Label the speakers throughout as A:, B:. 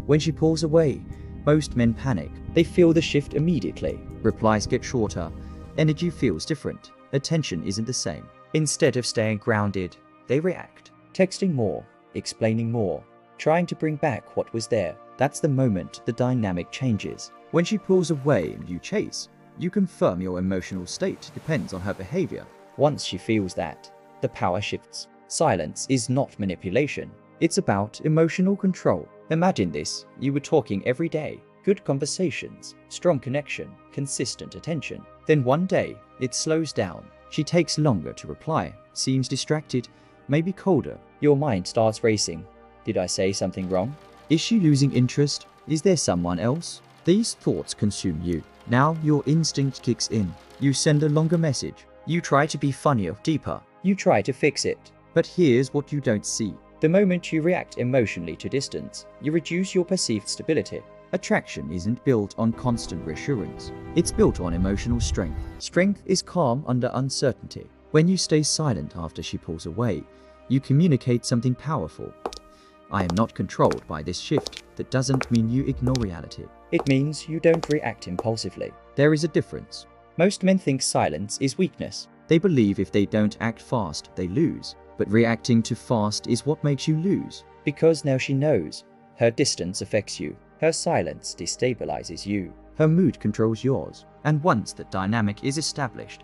A: When she pulls away, most men panic. They feel the shift immediately. Replies get shorter. Energy feels different. Attention isn't the same. Instead of staying grounded, they react. Texting more, explaining more, trying to bring back what was there. That's the moment the dynamic changes. When she pulls away and you chase, you confirm your emotional state depends on her behavior. Once she feels that, the power shifts. Silence is not manipulation. It's about emotional control. Imagine this, you were talking every day, good conversations, strong connection, consistent attention. Then one day, it slows down. She takes longer to reply, seems distracted, maybe colder. Your mind starts racing. Did I say something wrong? Is she losing interest? Is there someone else? These thoughts consume you. Now your instinct kicks in. You send a longer message. You try to be funnier, deeper. You try to fix it. But here's what you don't see. The moment you react emotionally to distance, you reduce your perceived stability. Attraction isn't built on constant reassurance. It's built on emotional strength. Strength is calm under uncertainty. When you stay silent after she pulls away, you communicate something powerful. I am not controlled by this shift. That doesn't mean you ignore reality. It means you don't react impulsively. There is a difference. Most men think silence is weakness. They believe if they don't act fast, they lose. But reacting too fast is what makes you lose. Because now she knows. Her distance affects you. Her silence destabilizes you. Her mood controls yours. And once that dynamic is established,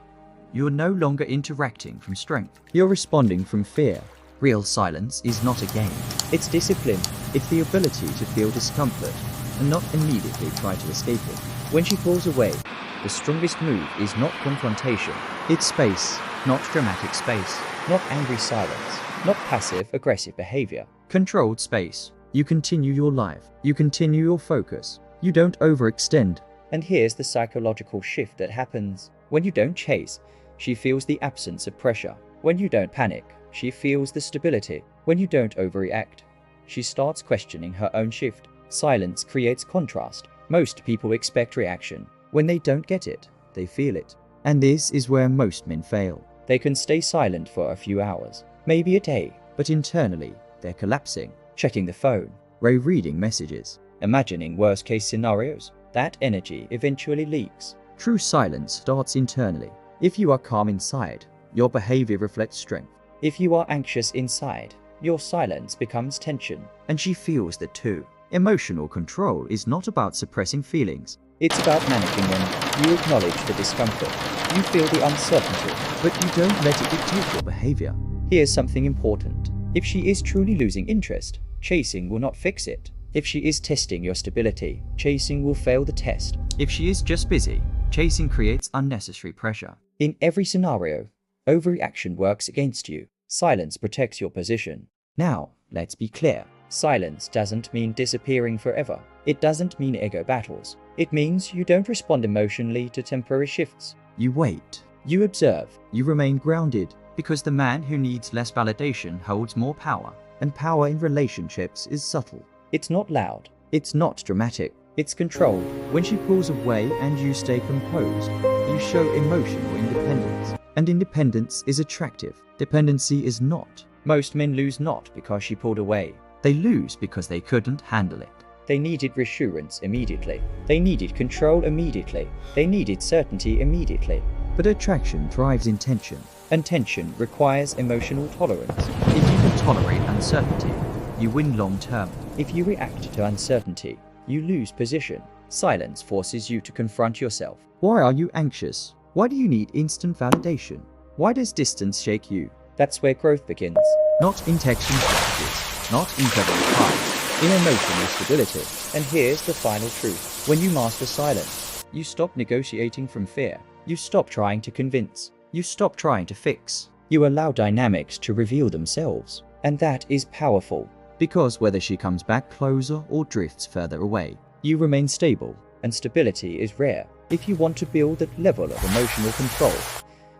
A: you're no longer interacting from strength. You're responding from fear. Real silence is not a game. It's discipline. It's the ability to feel discomfort and not immediately try to escape it. When she pulls away, the strongest move is not confrontation. It's space, not dramatic space, not angry silence, not passive-aggressive behavior. Controlled space. You continue your life. You continue your focus. You don't overextend. And here's the psychological shift that happens. When you don't chase, she feels the absence of pressure. When you don't panic, she feels the stability. When you don't overreact, she starts questioning her own shift. Silence creates contrast. Most people expect reaction. When they don't get it, they feel it. And this is where most men fail. They can stay silent for a few hours, maybe a day, but internally, they're collapsing, checking the phone, rereading messages, imagining worst-case scenarios. That energy eventually leaks. True silence starts internally. If you are calm inside, your behavior reflects strength. If you are anxious inside, your silence becomes tension. And she feels that too. Emotional control is not about suppressing feelings. It's about managing them. You acknowledge the discomfort. You feel the uncertainty, but you don't let it dictate your behavior. Here's something important. If she is truly losing interest, chasing will not fix it. If she is testing your stability, chasing will fail the test. If she is just busy, chasing creates unnecessary pressure. In every scenario, overreaction works against you. Silence protects your position. Now, let's be clear. Silence doesn't mean disappearing forever. It doesn't mean ego battles. It means you don't respond emotionally to temporary shifts. You wait. You observe. You remain grounded. Because the man who needs less validation holds more power. And power in relationships is subtle. It's not loud. It's not dramatic. It's controlled. When she pulls away and you stay composed, you show emotional independence. And independence is attractive. Dependency is not. Most men lose not because she pulled away. They lose because they couldn't handle it. They needed reassurance immediately. They needed control immediately. They needed certainty immediately. But attraction thrives in tension, and tension requires emotional tolerance. If you can tolerate uncertainty, you win long term. If you react to uncertainty, you lose position. Silence forces you to confront yourself. Why are you anxious? Why do you need instant validation? Why does distance shake you? That's where growth begins. Not in texting strategies, not in clever replies, in emotional stability. And here's the final truth. When you master silence, you stop negotiating from fear. You stop trying to convince. You stop trying to fix. You allow dynamics to reveal themselves. And that is powerful. Because whether she comes back closer or drifts further away, you remain stable. And stability is rare. If you want to build that level of emotional control,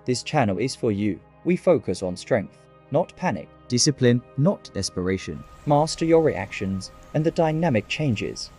A: this channel is for you. We focus on strength, not panic. Discipline, not desperation. Master your reactions, and the dynamic changes.